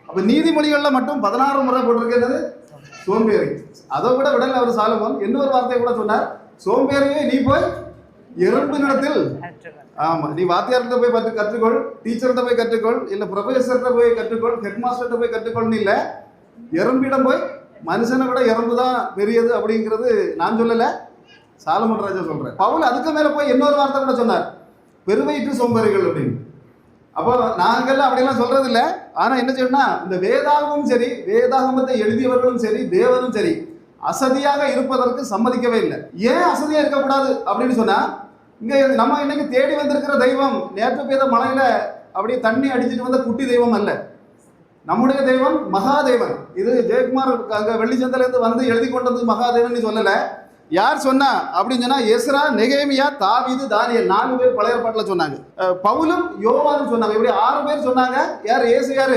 அப்ப நீதிமொழிகள்ல மட்டும் 16 முறை போட்டிருக்கிறது சோம்பேறி. அதை விட விடல அவர் சாலமோன் இன்னொரு வார்த்தையை கூட சொன்னார், சோம்பேறியே நீ போய் எறும்பினிடத்தில், ஆமா நீ வாத்தியார்கிட்ட போய் கற்றுக்கொள், டீச்சர்கிட்ட போய் கற்றுக்கொள், இல்ல ப்ரொஃபஸர்கிட்ட போய் கற்றுக்கொள், ஹெட் மாஸ்டர்கிட்ட போய் கற்றுக்கொள்னு இல்ல, எறும்பிடம் போய், மனுஷனை விட எறும்பு தான் பெரியது அப்படிங்கிறது நான் சொல்லல, சாலமன் ராஜா சொல்றேன். பவுல் அதுக்கு மேல போய் இன்னொரு வார்த்தை கூட சொன்னார், பெருவயிற்று சோம்பேறிகள் அப்படின்னு. அப்போ நாங்கள் அப்படிலாம் சொல்றது இல்லை. ஆனா என்ன செய்யணும்னா, இந்த வேதாகமும் சரி, வேதாகமத்தை எழுதியவர்களும் சரி, தேவனும் சரி, அசதியாக இருப்பதற்கு சம்மதிக்கவே இல்லை. ஏன் அசதியா இருக்கக்கூடாது அப்படின்னு சொன்னா, இங்க நம்ம இன்னைக்கு தேடி வந்திருக்கிற தெய்வம் நேற்று பெய்த மழையில அப்படியே தண்ணி அடிச்சுட்டு வந்த குட்டி தெய்வம் அல்ல. நம்முடைய தெய்வம் மகாதேவன். இது ஜெயக்குமார் அங்க வெள்ளிச்சந்தில இருந்து வந்து எழுதி கொண்டு வந்து மகாதேவன் சொல்லல. யார் சொன்னா அப்படின்னு சொன்னா, எஸ்ரா, நெகேமியா, தாவீது, தானியேல் 4 பேர் பழைய ஏற்பாட்டுல சொன்னாங்க. பவுலும் யோவானும் சொன்னாங்க. இப்படி 6 பேர் சொன்னாங்க. யார்? இயேசு யாரு?